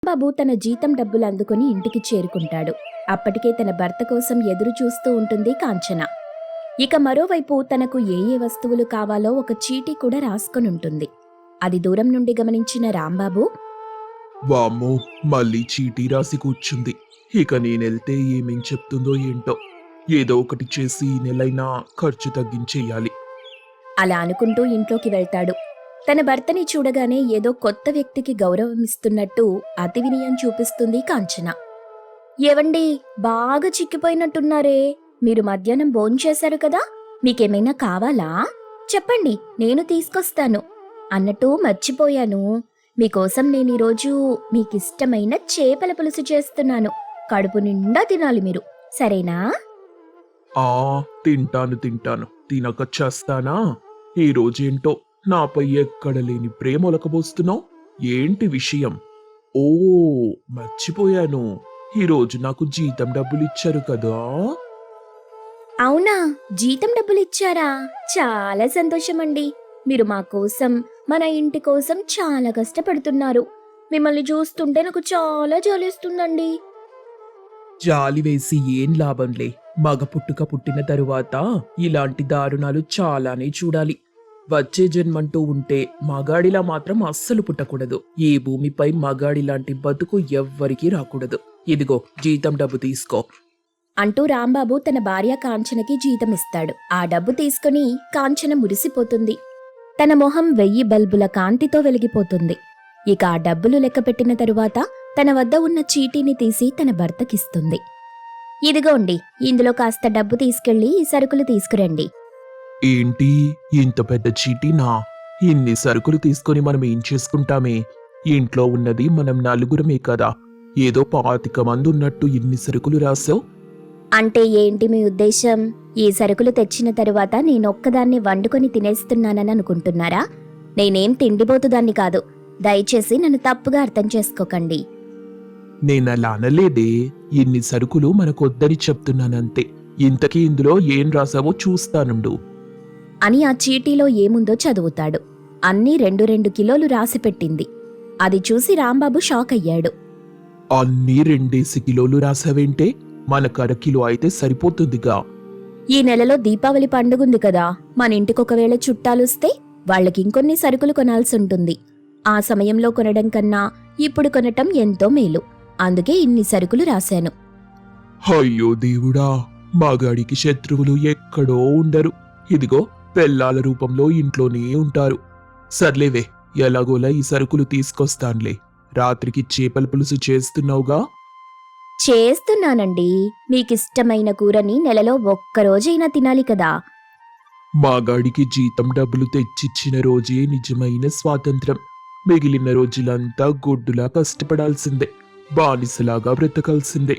బాబు తన జీతం డబ్బులు అందుకుని ఇంటికి చేరుకుంటాడు. అప్పటికే తన భర్త కోసం ఎదురు చూస్తూ ఉంటుంది కాంచన. ఇక మరోవైపు తనకు ఏ ఏ వస్తువులు కావాలో ఒక చీటీ కూడా రాసుకొనుంటుంది. అది దూరం నుండి గమనించిన రాంబాబు, వామ్మో, మళ్ళీ చీటీ రాసి కూర్చుంది. ఇక నేనెళ్తే ఏమేం చెప్తుందో ఏంటో. ఏదో ఒకటి చేసి ఈ నెలైనా ఖర్చు తగ్గించేయాలి. అలా అనుకుంటూ ఇంట్లోకి వెళ్తాడు. తన భర్తని చూడగానే ఏదో కొత్త వ్యక్తికి గౌరవం ఇస్తున్నట్టు అతి వినయం చూపిస్తుంది కాంచన. ఏవండి, బాగా చిక్కిపోయినట్టున్నారే, మీరు మధ్యాహ్నం భోంచేశారు కదా, మీకేమైనా కావాలా చెప్పండి, నేను తీసుకొస్తాను. అన్నట్టు మర్చిపోయాను, మీకోసం నేనీరోజు మీకిష్టమైన చేపల పులుసు చేస్తున్నాను. కడుపు నిండా తినాలి మీరు, సరేనా? ఆ తింటాను తినక చేస్తానా? ఈ రోజేంటో నాపై ఎక్కడ లేని ప్రేమ ఒలకబోస్తున్నావు. ఏంటి విషయం? ఓ, మర్చిపోయాను, ఈరోజు నాకు జీతం డబ్బులిచ్చారు కదా. అవునా, జీతం డబ్బులిచ్చారా? చాలా సంతోషమండి. మీరు మా కోసం, మన ఇంటి కోసం చాలా కష్టపడుతున్నారు. మిమ్మల్ని చూస్తుంటే నాకు చాలా జాలేస్తుందండి. జాలి వేసి ఏం లాభంలే. మగ పుట్టుక పుట్టిన తరువాత ఇలాంటి దారుణాలు చాలానే చూడాలి. వచ్చే జన్మంటూ ఉంటే మగాడిలా మాత్రం అస్సలు పుట్టకూడదు. ఈ భూమిపై మగాడిలాంటి బతుకు ఎవ్వరికీ రాకూడదు. ఇదిగో జీతం డబ్బు తీసుకో అంటూ రాంబాబు తన భార్య కాంచనకి జీతమిస్తాడు. ఆ డబ్బు తీసుకుని కాంచన మురిసిపోతుంది. తన మొహం 1000 బల్బుల కాంతితో వెలిగిపోతుంది. ఇక ఆ డబ్బులు లెక్కపెట్టిన తరువాత తన వద్ద ఉన్న చీటీని తీసి తన భర్తకిస్తుంది. ఇదిగోండి, ఇందులో కాస్త డబ్బు తీసుకెళ్లి ఈ సరుకులు తీసుకురండి. ఏంటి, ఇంత పెద్ద చీటీనా? ఇన్ని సరుకులు తీసుకొని మనం ఏం చేసుకుంటామే? ఇంట్లో ఉన్నది మనం నలుగురమే కదా. ఏదో 25 మంది ఉన్నట్టు ఇన్ని సరుకులు రాసావు. అంటే ఏంటి మీ ఉద్దేశం? ఈ సరుకులు తెచ్చిన తరువాత నేనొక్కదాన్ని వండుకొని తినేస్తున్నానని అనుకుంటున్నారా? నేనేం తిండిపోతుదాన్ని కాదు. దయచేసి నన్ను తప్పుగా అర్థం చేసుకోకండి. నేనలా అనలేదే. ఇన్ని సరుకులు మనకొద్దని చెప్తున్నానంతే. ఇంతకీ ఇందులో ఏం రాసావో చూస్తానుండు అని ఆ చీటీలో ఏముందో చదువుతాడు. అన్నీ 2 కిలోలు రాసిపెట్టింది. అది చూసి రాంబాబు షాక్ అయ్యాడు. అన్నీ 2 కిలోలు రాసావేంటే? మనకు 1 కిలో అయితే సరిపోతుందిగా. ఈ నెలలో దీపావళి పండుగుంది కదా, మన ఇంటికొకవేళ చుట్టాలొస్తే వాళ్ళకింకొన్ని సరుకులు కొనాల్సుంటుంది. ఆ సమయంలో కొనడం కన్నా ఇప్పుడు కొనటం ఎంతో మేలు. అందుకే ఇన్ని సరుకులు రాశాను. అయ్యో దేవుడా, మగాడికి శత్రువులు ఎక్కడో ఉండరు. ఇదిగో పెళ్ళాల రూపంలో ఇంట్లోనే ఉంటారు. సర్లేవే, ఎలాగోలా ఈ సరుకులు తీసుకొస్తాన్లే. రాత్రికి చేపల పులుసు చేస్తున్నావుగా? చేస్తున్నానండి. మీకిష్టమైన కూరని నెలలో ఒక్కరోజైనా తినాలి కదా. మగాడికి జీతం డబ్బులు తెచ్చిచ్చిన రోజే నిజమైన స్వాతంత్రం. మిగిలిన రోజులంతా గొడ్డులా కష్టపడాల్సిందే, బానిసలాగా బ్రతకాల్సిందే.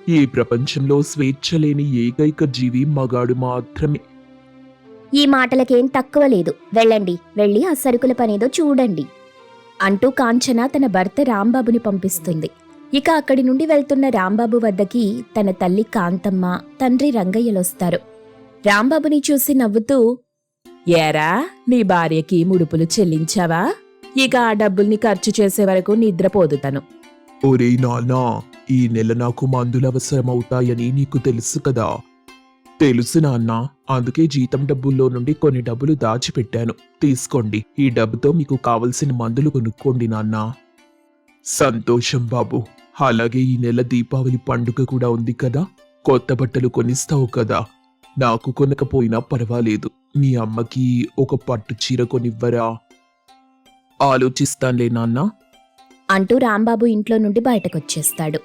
ఈ ప్రపంచంలో స్వేచ్ఛ లేని ఏకైక జీవి మగాడు మాత్రమే. ఈ మాటలకేం తక్కువ లేదు. వెళ్ళండి, వెళ్ళి ఆ సరుకుల పనేదో చూడండి అంటూ కాంచన తన భర్త రాంబాబుని పంపిస్తుంది. ఇక అక్కడి నుండి వెళ్తున్న రాంబాబు వద్దకి తన తల్లి కాంతమ్మ, తండ్రి రంగయ్యలొస్తారు. రాంబాబుని చూసి నవ్వుతూ, ఏరా, నీ భార్యకి ముడుపులు చెల్లించావా? ఇక ఆ డబ్బుల్ని ఖర్చు చేసే వరకు నిద్రపోదుతను. ఒరే నాన్నా, ఈ నెల నాకు మందులు అవసరమవుతాయని నీకు తెలుసు కదా. తెలుసు నాన్నా, అందుకే జీతం డబ్బుల్లో నుండి కొన్ని డబ్బులు దాచిపెట్టాను. తీసుకోండి, ఈ డబ్బుతో మీకు కావలసిన మందులు కొనుక్కోండి నాన్నా. సంతోషం బాబు. అలాగే ఈ నెల దీపావళి పండుగ కూడా ఉంది కదా, కొత్త బట్టలు కొనిస్తావు కదా. నాకు కొనకపోయినా పర్వాలేదు, మీ అమ్మకి ఒక పట్టు చీర కొనివ్వరా? ఆలోచిస్తానులే నాన్నా అంటూ రాంబాబు ఇంట్లో నుండి బయటకొచ్చేస్తాడు.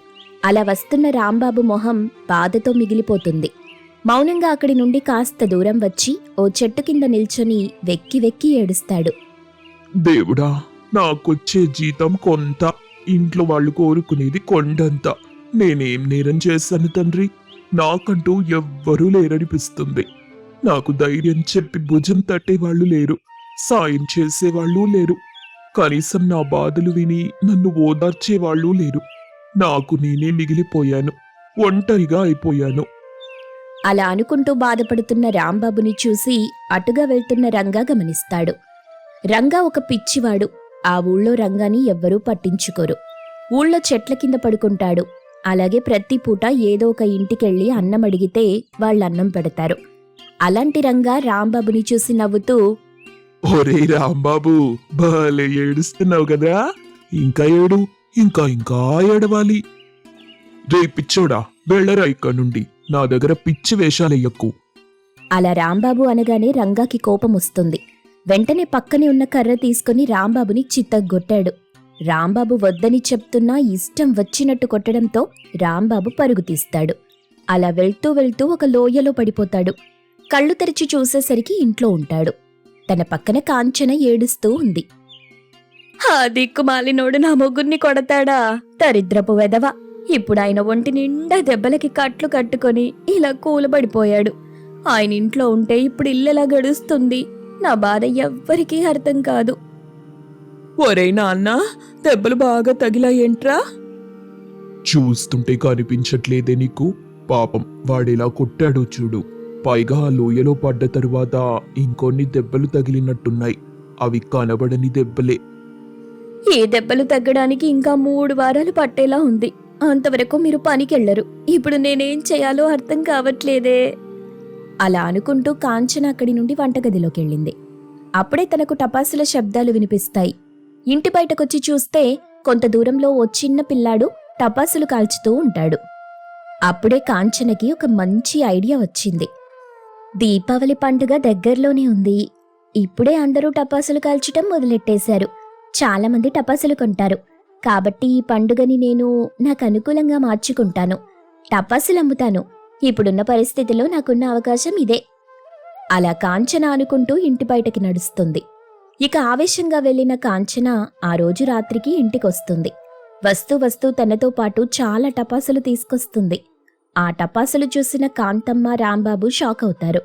అలా వస్తున్న రాంబాబు మొహం బాధతో మిగిలిపోతుంది. మౌనంగా అక్కడి నుండి కాస్త దూరం వచ్చి ఓ చెట్టు కింద నిల్చొని వెక్కి వెక్కి ఏడుస్తాడు. దేవుడా, నాకొచ్చే జీతం కొంత, ఇంట్లో వాళ్ళు కోరుకునేది కొండంత. నేనేం నేరం చేశాను తండ్రి? నాకంటూ ఎవ్వరూ లేరనిపిస్తుంది. నాకు ధైర్యం చెప్పి భుజం తట్టేవాళ్లు లేరు, సాయం చేసేవాళ్లు లేరు, కనీసం నా బాధలు విని నన్ను ఓదార్చేవాళ్లు లేరు. నాకు నేనే మిగిలిపోయాను, ఒంటరిగా అయిపోయాను. అలా అనుకుంటూ బాధపడుతున్న రాంబాబుని చూసి అటుగా వెళ్తున్న రంగా గమనిస్తాడు. రంగా ఒక పిచ్చివాడు. ఆ ఊళ్ళో రంగాని ఎవ్వరూ పట్టించుకోరు. ఊళ్ళో చెట్ల కింద పడుకుంటాడు. అలాగే ప్రతి పూట ఏదో ఒక ఇంటికెళ్ళి అన్నం అడిగితే వాళ్ళన్నం పెడతారు. అలాంటి రంగా రాంబాబుని చూసి నవ్వుతూ, ఒరే రాంబాబు, భలే ఏడుస్తున్నావు కదా, ఇంకా ఏడు, ఇంకా ఇంకా ఏడవాలి. రే పిచ్చోడా, వెళ్ళరా ఇక్కడ నుండి, నా దగ్గర పిచ్చి వేషాలెయ్యకు. అలా రాంబాబు అనగానే రంగాకి కోపం వస్తుంది. వెంటనే పక్కనే ఉన్న కర్ర తీసుకుని రాంబాబుని చిత్తగొట్టాడు. రాంబాబు వద్దని చెప్తున్నా ఇష్టం వచ్చినట్టు కొట్టడంతో రాంబాబు పరుగు తీస్తాడు. అలా వెళ్తూ వెళ్తూ ఒక లోయలో పడిపోతాడు. కళ్ళు తెరిచి చూసేసరికి ఇంట్లో ఉంటాడు. తన పక్కన కాంచన ఏడుస్తూ ఉంది. ఆ దిక్కుమాలినోడు నా మొగ్గుర్ని కొడతాడా, దరిద్రపు వెదవ. ఇప్పుడు ఆయన ఒంటి నిండా దెబ్బలకి కట్లు కట్టుకొని ఇలా కూలబడిపోయాడు. ఆయన ఇంట్లో ఉంటే ఇప్పుడు ఇల్లెలా గడుస్తుంది. నా బాధ ఎవ్వరికీ అర్థం కాదు. ఒరే నాన్న, దెబ్బలు బాగా తగిలాయేంట్రా? చూస్తుంటే కనిపించట్లేదే నీకు? పాపం, వాడెలా కొట్టాడో చూడు. పైగా ఆ లోయలో పడ్డ తరువాత ఇంకొన్ని దెబ్బలు తగిలినట్టున్నాయి. అవి కనబడని దెబ్బలే. ఈ దెబ్బలు తగ్గడానికి ఇంకా 3 వారాలు పట్టేలా ఉంది. అంతవరకు మీరు పనికెళ్లరు. ఇప్పుడు నేనేం చేయాలో అర్థం కావట్లేదే. అలా అనుకుంటూ కాంచన అక్కడి నుండి వంటగదిలోకెళ్ళింది. అప్పుడే తనకు టపాసుల శబ్దాలు వినిపిస్తాయి. ఇంటి బయటకొచ్చి చూస్తే కొంత దూరంలో ఓ చిన్న పిల్లాడు టపాసులు కాల్చుతూ ఉంటాడు. అప్పుడే కాంచనకి ఒక మంచి ఐడియా వచ్చింది. దీపావళి పండుగ దగ్గరలోనే ఉంది. ఇప్పుడే అందరూ టపాసులు కాల్చటం మొదలెట్టేశారు. చాలామంది టపాసులు కొంటారు. కాబట్టి ఈ పండుగని నేను నాకు అనుకూలంగా మార్చుకుంటాను. టపాసులు అమ్ముతాను. ఇప్పుడున్న పరిస్థితిలో నాకున్న అవకాశం ఇదే. అలా కాంచన అనుకుంటూ ఇంటి బయటకి నడుస్తుంది. ఇక ఆవేశంగా వెళ్లిన కాంచన ఆ రోజు రాత్రికి ఇంటికొస్తుంది. వస్తూ వస్తూ తనతో పాటు చాలా టపాసులు తీసుకొస్తుంది. ఆ టపాసులు చూసిన కాంతమ్మ, రాంబాబు షాక్ అవుతారు.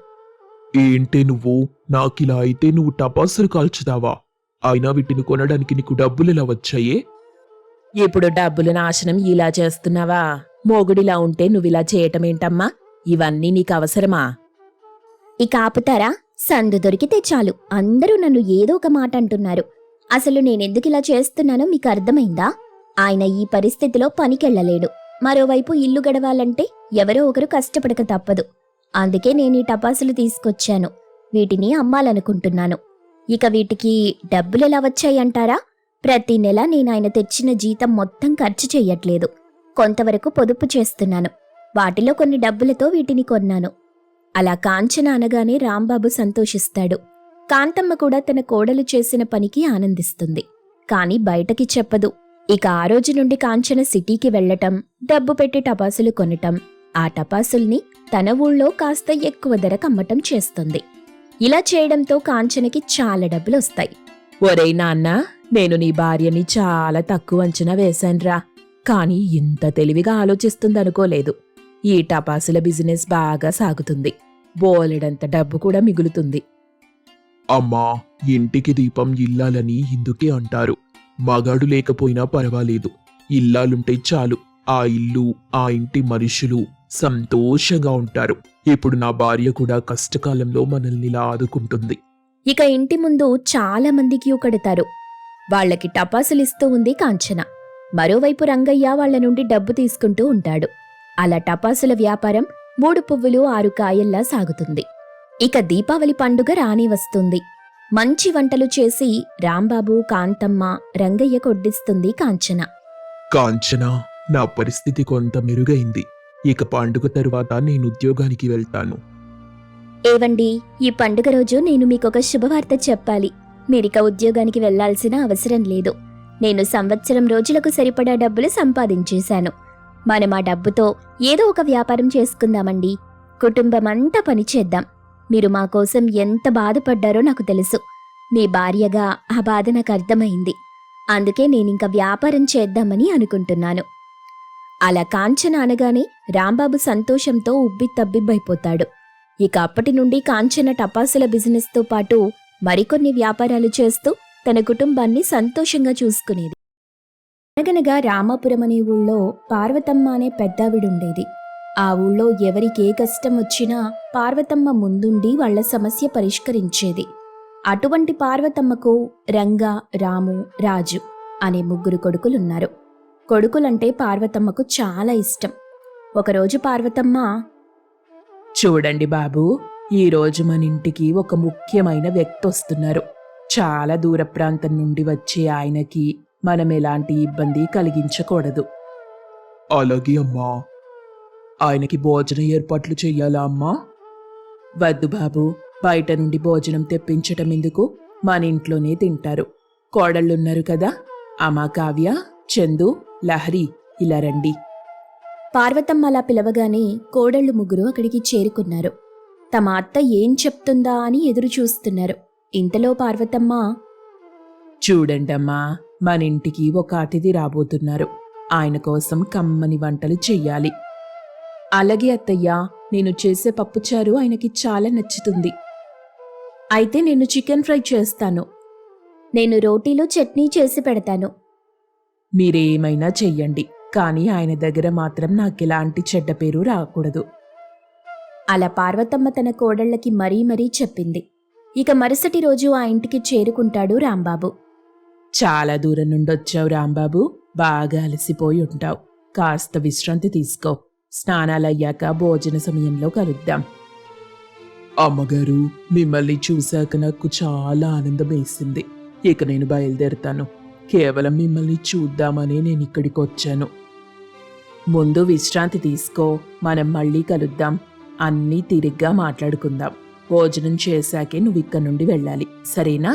ఏంటే నువ్వు? నాకిలా అయితే నువ్వు టపాసులు కాల్చుతావా? అయినా వీటిని కొనడానికి నీకు డబ్బులెలా వచ్చాయే? ఇప్పుడు డబ్బులు నాశనం ఇలా చేస్తున్నావా? మొగుడిలా ఉంటే నువ్విలా చేయటమేంటమ్మా? ఇవన్నీ నీకు అవసరమా? ఇక ఆపుతారా? సందు దొరికితే చాలు అందరూ నన్ను ఏదో ఒక మాట అంటున్నారు. అసలు నేనెందుకిలా చేస్తున్నానో మీకు అర్థమైందా? ఆయన ఈ పరిస్థితిలో పనికెళ్లలేడు. మరోవైపు ఇల్లు గడవాలంటే ఎవరో ఒకరు కష్టపడక తప్పదు. అందుకే నేను ఈ టపాసులు తీసుకొచ్చాను. వీటిని అమ్మాలనుకుంటున్నాను. ఇక వీటికి డబ్బులెలా వచ్చాయంటారా? ప్రతి నెల నేను ఆయన తెచ్చిన జీతం మొత్తం ఖర్చు చెయ్యట్లేదు. కొంతవరకు పొదుపు చేస్తున్నాను. వాటిలో కొన్ని డబ్బులతో వీటిని కొన్నాను. అలా కాంచన అనగానే రాంబాబు సంతోషిస్తాడు. కాంతమ్మ కూడా తన కోడలు చేసిన పనికి ఆనందిస్తుంది. కాని బయటకి చెప్పదు. ఇక ఆ రోజు నుండి కాంచన సిటీకి వెళ్లటం, డబ్బు పెట్టి టపాసులు కొనటం, ఆ టపాసుల్ని తన ఊళ్ళో కాస్త ఎక్కువ ధరకు అమ్మటం చేస్తుంది. ఇలా చేయడంతో కాంచనకి చాలా డబ్బులొస్తాయి. ఒరేయ్ నాన్న, నేను నీ భార్యని చాలా తక్కువ అంచనా వేశాన్రా. కాని ఇంత తెలివిగా ఆలోచిస్తుందనుకోలేదు. ఈ టపాసుల బిజినెస్ బాగా సాగుతుంది. బోలెడంత డబ్బు కూడా మిగులుతుంది. అమ్మా, ఇంటికి దీపం ఇల్లాలని ఇందుకే అంటారు. మగాడు లేకపోయినా పర్వాలేదు, ఇల్లాలుంటే చాలు. ఆ ఇల్లు, ఆ ఇంటి మనుషులు సంతోషంగా ఉంటారు. ఇప్పుడు నా భార్య కూడా కష్టకాలంలో మనల్ని ఇలా ఆదుకుంటుంది. ఇక ఇంటి ముందు చాలా మంది క్యూ కడతారు. వాళ్లకి టపాసులిస్తూ ఉంది కాంచన. మరోవైపు రంగయ్య వాళ్ల నుండి డబ్బు తీసుకుంటూ ఉంటాడు. అలా టపాసుల వ్యాపారం 3 పువ్వులు 6 కాయల్లా సాగుతుంది. ఇక దీపావళి పండుగ రానే వస్తుంది. మంచి వంటలు చేసి రాంబాబు, కాంతమ్మ, రంగయ్య కొడ్డిస్తుంది కాంచన. కాంచనా, నా పరిస్థితి కొంత మెరుగైంది. ఇక పండుగ తరువాత నేను ఉద్యోగానికి వెళ్తాను. ఏవండి, ఈ పండుగ రోజు నేను మీకొక శుభవార్త చెప్పాలి. మీరిక ఉద్యోగానికి వెళ్లాల్సిన అవసరం లేదు. నేను సంవత్సరం రోజులకు సరిపడా డబ్బులు సంపాదించేశాను. మనం ఆ డబ్బుతో ఏదో ఒక వ్యాపారం చేసుకుందామండి. కుటుంబమంతా పనిచేద్దాం. మీరు మా కోసం ఎంత బాధపడ్డారో నాకు తెలుసు. మీ భార్యగా ఆ బాధ నాకు అర్థమైంది. అందుకే నేనింక వ్యాపారం చేద్దామని అనుకుంటున్నాను. అలా కాంచన అనగానే రాంబాబు సంతోషంతో ఉబ్బితబ్బిబ్బైపోతాడు. ఇక అప్పటి నుండి కాంచన టపాసుల బిజినెస్తో పాటు మరికొన్ని వ్యాపారాలు చేస్తూ తన కుటుంబాన్ని సంతోషంగా చూసుకునేది. అనగనగా రామాపురం అనే ఊళ్ళో పార్వతమ్మ అనే పెద్దావిడుండేది. ఆ ఊళ్ళో ఎవరికే కష్టం వచ్చినా పార్వతమ్మ ముందుండి వాళ్ల సమస్య పరిష్కరించేది. అటువంటి పార్వతమ్మకు రంగ, రాము, రాజు అనే 3 కొడుకులున్నారు. కొడుకులంటే పార్వతమ్మకు చాలా ఇష్టం. ఒకరోజు పార్వతమ్మ, చూడండి బాబు, ఈరోజు మన ఇంటికి ఒక ముఖ్యమైన వ్యక్తి వస్తున్నారు. చాలా దూర ప్రాంతం నుండి వచ్చే ఆయనకి మనం ఎలాంటి ఇబ్బంది కలిగించకూడదు. అలాగే అమ్మా. ఆయనకి భోజన ఏర్పాట్లు చెయ్యాలా అమ్మా? వద్దు బాబు, బయట నుండి భోజనం తెప్పించటం ఎందుకు? మన ఇంట్లోనే తింటారు. కోడళ్ళున్నారు కదా, అమ్మా కావ్య, చందు, లహరి, ఇలా రండి. పార్వతమ్మ అలా పిలవగానే కోడళ్ళు ముగ్గురు అక్కడికి చేరుకున్నారు. తమ అత్త ఏం చెప్తుందా అని ఎదురు చూస్తున్నారు. ఇంతలో పార్వతమ్మ, చూడండమ్మా, మన ఇంటికి ఒక అతిథి రాబోతున్నారు. ఆయన కోసం కమ్మని వంటలు చెయ్యాలి. అలాగే అత్తయ్యా, నేను చేసే పప్పుచారు ఆయనకి చాలా నచ్చుతుంది. అయితే నేను చికెన్ ఫ్రై చేస్తాను. నేను రోటీలు చట్నీ చేసి పెడతాను. మీరేమైనా చెయ్యండి, కానీ ఆయన దగ్గర మాత్రం నాకెలాంటి చెడ్డ పేరు రాకూడదు. అలా పార్వతమ్మ తన కోడళ్ళకి మరీ మరీ చెప్పింది. ఇక మరుసటి రోజు ఆ ఇంటికి చేరుకుంటాడు రాంబాబు. చాలా దూరం నుండి వచ్చావు రాంబాబు, బాగా అలసిపోయి ఉంటావు. కాస్త విశ్రాంతి తీసుకో. స్నానాలయ్యాక భోజన సమయంలో కలుద్దాం. అమ్మగారు, మిమ్మల్ని చూశాక నాకు చాలా ఆనందం వేసింది. ఇక నేను బయలుదేరుతాను. కేవలం మిమ్మల్ని చూద్దామనే నేను ఇక్కడికి వచ్చాను. ముందు విశ్రాంతి తీసుకో, మనం మళ్ళీ కలుద్దాం. అన్నీ తిరిగ్గా మాట్లాడుకుందాం. భోజనం చేశాకే నువ్వు ఇక్కడి నుండి వెళ్ళాలి, సరేనా?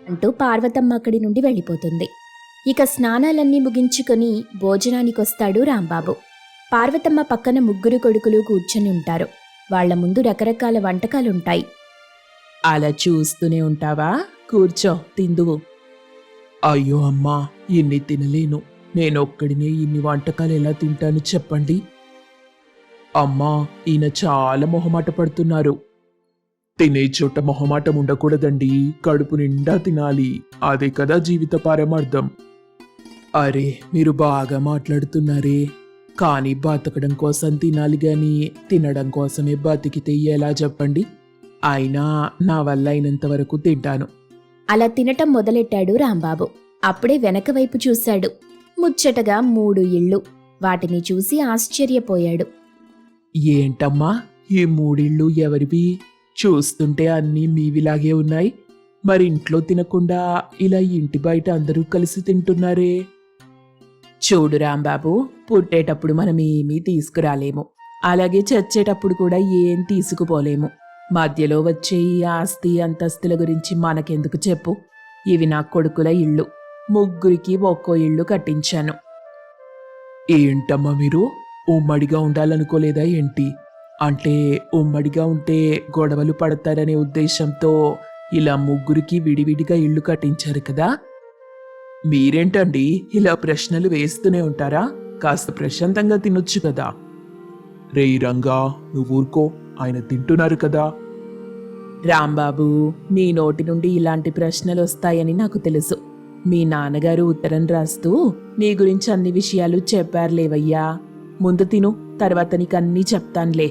అంటూ పార్వతమ్మ అక్కడి నుండి వెళ్ళిపోతుంది. ఇక స్నానాలన్నీ ముగించుకొని భోజనానికొస్తాడు రాంబాబు. పార్వతమ్మ పక్కన ముగ్గురు కొడుకులు కూర్చొని ఉంటారు. వాళ్ల ముందు రకరకాల వంటకాలుంటాయి. అలా చూస్తూనే ఉంటావా? కూర్చో, తిందువు. అయ్యో అమ్మా, ఇన్ని తినలేను. నేనొక్కడినే ఇన్ని వంటకాలు ఎలా తింటాను చెప్పండి. అమ్మా, ఈయన చాలా మొహమాట పడుతున్నారు. తినే చోట మొహమాటం ఉండకూడదండి. కడుపు నిండా తినాలి. అదే కదా జీవిత పరమార్థం. అరే, మీరు బాగా మాట్లాడుతున్నారే. కానీ బతకడం కోసం తినాలి గాని తినడం కోసమే బతికితే ఎలా చెప్పండి? అయినా నా వల్ల అయినంత వరకు తింటాను. అలా తినటం మొదలెట్టాడు రాంబాబు. అప్పుడే వెనక వైపు చూశాడు. ముచ్చటగా 3 ఇళ్ళు. వాటిని చూసి ఆశ్చర్యపోయాడు. ఏంటమ్మా, ఈ 3 ఇళ్ళు ఎవరివి? చూస్తుంటే అన్నీ మీవిలాగే ఉన్నాయి. మరి ఇంట్లో తినకుండా ఇలా ఇంటి బయట అందరూ కలిసి తింటున్నారే. చూడు రాంబాబు, పుట్టేటప్పుడు మనం ఏమీ తీసుకురాలేము, అలాగే చచ్చేటప్పుడు కూడా ఏం తీసుకుపోలేము. మధ్యలో వచ్చే ఈ ఆస్తి అంతస్తుల గురించి మనకెందుకు చెప్పు? ఇవి నా కొడుకుల ఇళ్ళు. ముగ్గురికి ఒక్కో ఇళ్ళు కట్టించాను. ఏంటమ్మా మీరు? ఉమ్మడిగా ఉండాలనుకోలేదా ఏంటి? అంటే ఉమ్మడిగా ఉంటే గొడవలు పడతారనే ఉద్దేశంతో ఇలా ముగ్గురికి విడివిడిగా ఇళ్ళు కట్టించారు కదా? మీరేంటండి ఇలా ప్రశ్నలు వేస్తూనే ఉంటారా? కాస్త ప్రశాంతంగా తినొచ్చు కదా. రేయ్ రంగా, నువ్వు ఊరుకో. ఆయన తింటున్నారు కదా. రాంబాబు, నీ నోటి నుండి ఇలాంటి ప్రశ్నలు వస్తాయని నాకు తెలుసు. మీ నాన్నగారు ఉత్తరం రాస్తూ నీ గురించి అన్ని విషయాలు చెప్పారులేవయ్యా. ముందు తిను, తర్వాత నీకన్నీ చెప్తాన్లే.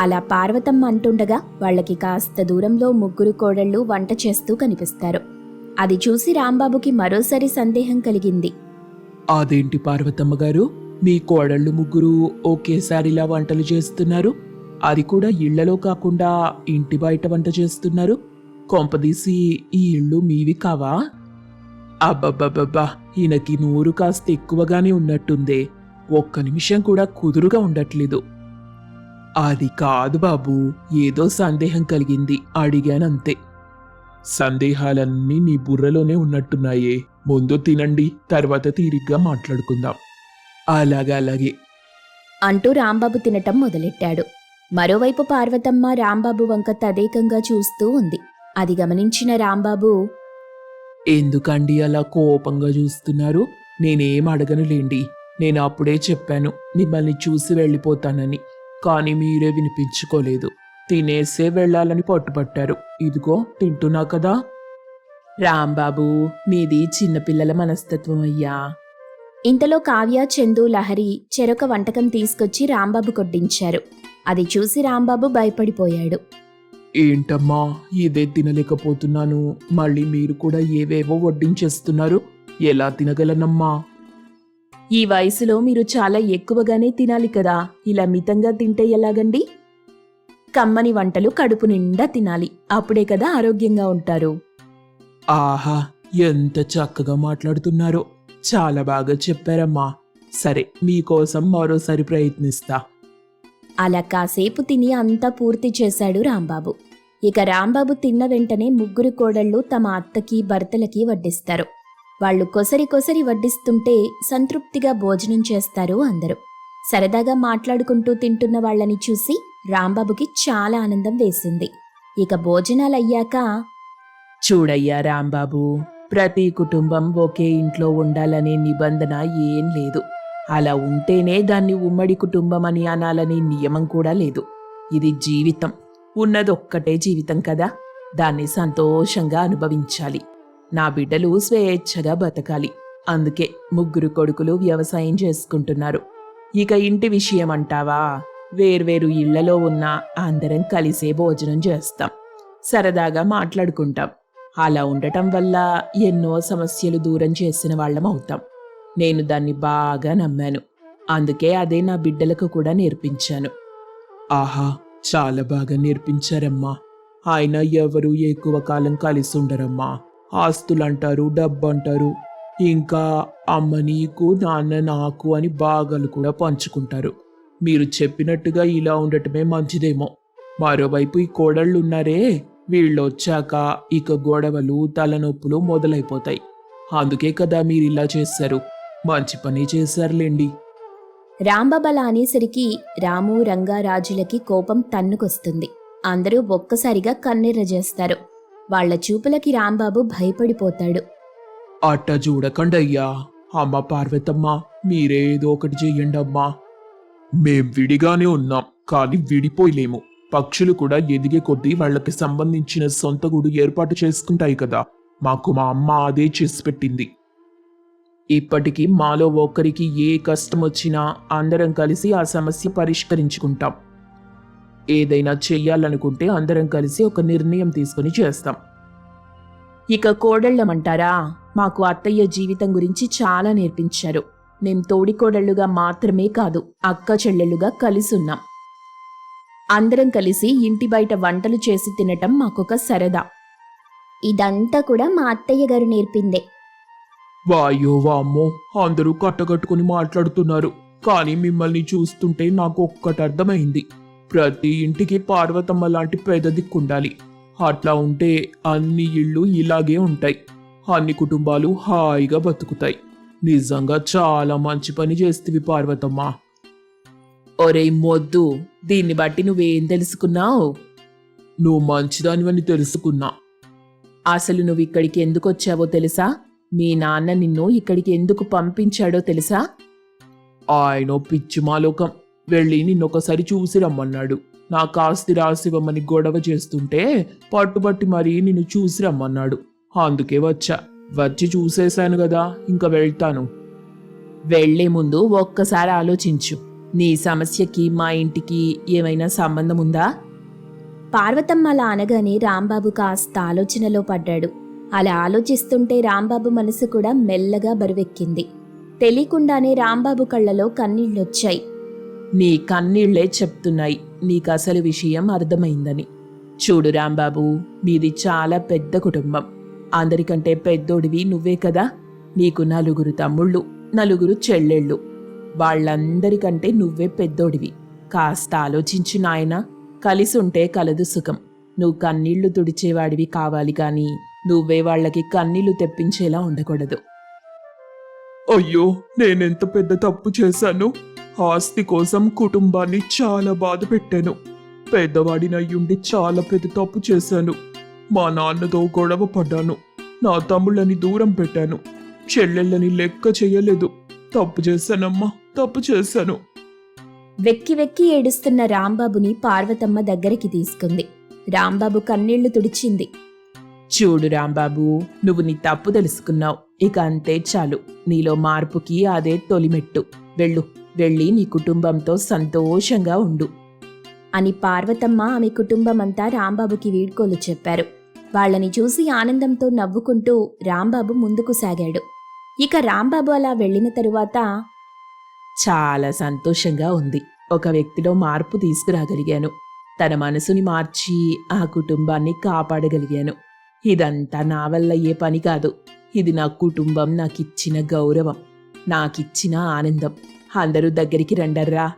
అలా పార్వతమ్మ అంటుండగా వాళ్ళకి కాస్త దూరంలో ముగ్గురు కోడళ్ళు వంట చేస్తూ కనిపిస్తారు. అది చూసి రాంబాబుకి మరోసారి సందేహం కలిగింది. అదేంటి పార్వతమ్మ గారు, మీ కోడళ్ళు ముగ్గురు ఒకేసారిలా వంటలు చేస్తున్నారు? అది కూడా ఇళ్లలో కాకుండా ఇంటి బయట వంట చేస్తున్నారు. కొంపదీసి ఈ ఇళ్ళు మీవి కావా? అబ్బబ్బబ్బబ్బా, ఈయనకి నోరు కాస్త ఎక్కువగానే ఉన్నట్టుందే. ఒక్క నిమిషం కూడా కుదురుగా ఉండట్లేదు. అది కాదు బాబు, ఏదో సందేహం కలిగింది, అడిగానంతే. సందేహాలన్నీ నీ బుర్రలోనే ఉన్నట్టున్నాయే. ముందు తినండి, తర్వాత తీరిగ్గా మాట్లాడుకుందాం. అలాగే అంటూ రాంబాబు తినటం మొదలెట్టాడు. మరోవైపు పార్వతమ్మ రాంబాబు వంక తదేకంగా చూస్తూ ఉంది. అది గమనించిన రాంబాబు, ఎందుకండి అలా కోపంగా చూస్తున్నారు? నేనేం అడగనులేండి. నేను అప్పుడే చెప్పాను మిమ్మల్ని చూసి వెళ్ళిపోతానని. కానీ మీరే వినిపించుకోలేదు. తినేసే వెళ్ళాలని పట్టుపట్టారు. ఇదిగో తింటున్నా కదా. రాంబాబు, మీది చిన్నపిల్లల మనస్తత్వం అయ్యా. ఇంతలో కావ్య, చందు, లహరి చెరొక వంటకం తీసుకొచ్చి రాంబాబు కొట్టించారు. అది చూసి రాంబాబు భయపడిపోయాడు. ఏంటమ్మా, ఇదే తినలేకపోతున్నాను. మళ్ళీ మీరు కూడా ఏవేవో వడ్డించేస్తున్నారు. ఎలా తినగలనమ్మా? ఈ వయసులో మీరు చాలా ఎక్కువగానే తినాలి కదా, ఇలా మితంగా తింటే ఎలాగండి? కమ్మని వంటలు కడుపు నిండా తినాలి, అప్పుడే కదా ఆరోగ్యంగా ఉంటారు. ఆహా, ఎంత చక్కగా మాట్లాడుతున్నారో. చాలా బాగా చెప్పారమ్మా. సరే, మీకోసం మరోసారి ప్రయత్నిస్తా. అలా కాసేపు తిని అంతా పూర్తి చేశాడు రాంబాబు. ఇక రాంబాబు తిన్న వెంటనే ముగ్గురు కోడళ్ళు తమ అత్తకి భర్తలకి వడ్డిస్తారు. వాళ్ళు కొసరి కొసరి వడ్డిస్తుంటే సంతృప్తిగా భోజనం చేస్తారు అందరూ. సరదాగా మాట్లాడుకుంటూ తింటున్న వాళ్ళని చూసి రాంబాబుకి చాలా ఆనందం వేసింది. ఇక భోజనాలయ్యాక, చూడయ్యా రాంబాబు, ప్రతి కుటుంబం ఒకే ఇంట్లో ఉండాలనే నిబంధన ఏం లేదు. అలా ఉంటేనే దాన్ని ఉమ్మడి కుటుంబం అని అనాలనే నియమం కూడా లేదు. ఇది జీవితం, ఉన్నదొక్కటే జీవితం కదా, దాన్ని సంతోషంగా అనుభవించాలి. నా బిడ్డలు స్వేచ్ఛగా బతకాలి. అందుకే ముగ్గురు కొడుకులు వ్యవసాయం చేసుకుంటున్నారు. ఇక ఇంటి విషయం అంటావా, వేర్వేరు ఇళ్లలో ఉన్న అందరం కలిసే భోజనం చేస్తాం, సరదాగా మాట్లాడుకుంటాం. అలా ఉండటం వల్ల ఎన్నో సమస్యలు దూరం చేసిన వాళ్ళం అవుతాం. నేను దాన్ని బాగా నమ్మాను. అందుకే అదే నా బిడ్డలకు కూడా నేర్పించాను. ఆహా, చాలా బాగా నేర్పించారమ్మా. ఆయన ఎవరు ఎక్కువ కాలం కలిసి ఉండరమ్మా. ఆస్తులంటారు, డబ్బు అంటారు, ఇంకా అమ్మ నీకు నాన్న నాకు అని భాగాలు కూడా పంచుకుంటారు. మీరు చెప్పినట్టుగా ఇలా ఉండటమే మంచిదేమో. మరోవైపు ఈ కోడళ్ళున్నారే, వీళ్ళొచ్చాక ఇక గొడవలు, తలనొప్పులు మొదలైపోతాయి. అందుకే కదా మీరు ఇలా చేశారు. మంచి పని చేశారులేండి. రాంబాబు అలా అనేసరికి రాము, రంగారాజులకి కోపం తన్నుకొస్తుంది. అందరూ ఒక్కసారిగా కన్నెర్ర చేస్తారు. వాళ్ల చూపులకి రాంబాబు భయపడిపోతాడు. అట్ట చూడకండయ్యా. అమ్మ పార్వతమ్మ, మీరేదో ఒకటి చెయ్యండమ్మా. మేం విడిగానే ఉన్నాం, కానీ విడిపోయలేము. పక్షులు కూడా ఎదిగే కొద్దీ వాళ్ళకి సంబంధించిన సొంత గూడు ఏర్పాటు చేసుకుంటాయి కదా. మాకు మా అమ్మ అదే చేసి పెట్టింది. ఇప్పటికీ మాలో ఒక్కరికి ఏ కష్టం వచ్చినా అందరం కలిసి ఆ సమస్య పరిష్కరించుకుంటాం. ఏదైనా చెయ్యాలనుకుంటే అందరం కలిసి ఒక నిర్ణయం తీసుకుని చేస్తాం. ఇక కోడళ్ళమంటారా, మాకు అత్తయ్య జీవితం గురించి చాలా నేర్పించారు. మేం తోడికోడళ్లుగా మాత్రమే కాదు, అక్క చెల్లెళ్ళుగా కలిసి ఉన్నాం. అందరం కలిసి ఇంటి బయట వంటలు చేసి తినటం మాకొక సరదా. ఇదంతా కూడా మా అత్తయ్య గారు నేర్పిందే. వాయో వామ్మో, అందరూ కట్టకట్టుకుని మాట్లాడుతున్నారు. కానీ మిమ్మల్ని చూస్తుంటే నాకు ఒక్కటి అర్థమైంది. ప్రతి ఇంటికి పార్వతమ్మ లాంటి పెద్ద దిక్కుండాలి. అట్లా ఉంటే అన్ని ఇళ్ళు ఇలాగే ఉంటాయి. అన్ని కుటుంబాలు హాయిగా బతుకుతాయి. నిజంగా చాలా మంచి పని చేస్తేవి పార్వతమ్మ. ఒరేయ్ మొద్దు, దీన్ని బట్టి నువ్వేం తెలుసుకున్నావు? నువ్వు మంచిదానివని తెలుసుకున్నా. అసలు నువ్వు ఇక్కడికి ఎందుకు వచ్చావో తెలుసా? మీ నాన్న నిన్ను ఇక్కడికి ఎందుకు పంపించాడో తెలుసా? ఆయన పిచ్చి మాలోకం. వెళ్ళి నిన్నొకసారి చూసి రమ్మన్నాడు. నాకు ఆస్తి రాసివ్వమని గొడవ చేస్తుంటే పట్టుబట్టి మరీ నిన్ను చూసి రమ్మన్నాడు. అందుకే వచ్చా. వచ్చి చూసేశాను కదా, ఇంకా వెళ్తాను. వెళ్లే ముందు ఒక్కసారి ఆలోచించు. నీ సమస్యకి మా ఇంటికి ఏమైనా సంబంధం ఉందా? పార్వతమ్మ అలా అనగానే రాంబాబు కాస్త ఆలోచనలో పడ్డాడు. అలా ఆలోచిస్తుంటే రాంబాబు మనసు కూడా మెల్లగా బరువెక్కింది. తెలియకుండానే రాంబాబు కళ్ళలో కన్నీళ్లొచ్చాయి. నీ కన్నీళ్లే చెప్తున్నాయి నీకసలు విషయం అర్థమైందని. చూడు రాంబాబు, మీది చాలా పెద్ద కుటుంబం. అందరికంటే పెద్దోడివి నువ్వే కదా. నీకు 4 తమ్ముళ్ళు, 4 చెల్లెళ్ళు. వాళ్ళందరికంటే నువ్వే పెద్దోడివి. కాస్త ఆలోచించు నాయనా. కలిసుంటే కలదు సుఖం. నువ్వు కన్నీళ్లు తుడిచేవాడివి కావాలి గాని నువ్వే వాళ్ళకి కన్నీళ్లు తెప్పించేలా ఉండకూడదు. అయ్యో, నేనెంత పెద్ద తప్పు చేశాను. ఆస్తి కోసం కుటుంబాన్ని చాలా బాధ పెట్టాను. పెద్దవాడినయ్యుండి చాలా పెద్ద తప్పు చేశాను. మా నాన్నతో గొడవ పడ్డాను. నా తమ్ముళ్ళని దూరం పెట్టాను. చెల్లెళ్ళని లెక్క చెయ్యలేదు. తప్పు చేశానమ్మా, తప్పు చేశాను. వెక్కి వెక్కి ఏడుస్తున్న రాంబాబుని పార్వతమ్మ దగ్గరికి తీసుకుంది. రాంబాబు కన్నీళ్లు తుడిచింది. చూడు రాంబాబు, నువ్వు నీ తప్పు తెలుసుకున్నావు. ఇక అంతే చాలు. నీలో మార్పుకి అదే తొలిమెట్టు. వెళ్ళి నీ కుటుంబంతో సంతోషంగా ఉండు అని పార్వతమ్మ ఆమె కుటుంబమంతా రాంబాబుకి వీడ్కోలు చెప్పారు. వాళ్ళని చూసి ఆనందంతో నవ్వుకుంటూ రాంబాబు ముందుకు సాగాడు. ఇక రాంబాబు అలా వెళ్లిన తరువాత చాలా సంతోషంగా ఉంది. ఒక వ్యక్తిలో మార్పు తీసుకురాగలిగాను. తన మనసుని మార్చి ఆ కుటుంబాన్ని కాపాడగలిగాను. ఇదంతా నా వల్ల అయ్యే పని కాదు. ఇది నా కుటుంబం నాకిచ్చిన గౌరవం, నాకిచ్చిన ఆనందం. అందరూ దగ్గరికి రండర్రా.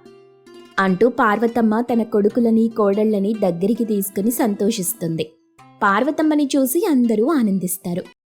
అంటూ పార్వతమ్మ తన కొడుకులని కోడళ్ళని దగ్గరికి తీసుకుని సంతోషిస్తుంది. పార్వతమ్మని చూసి అందరూ ఆనందిస్తారు.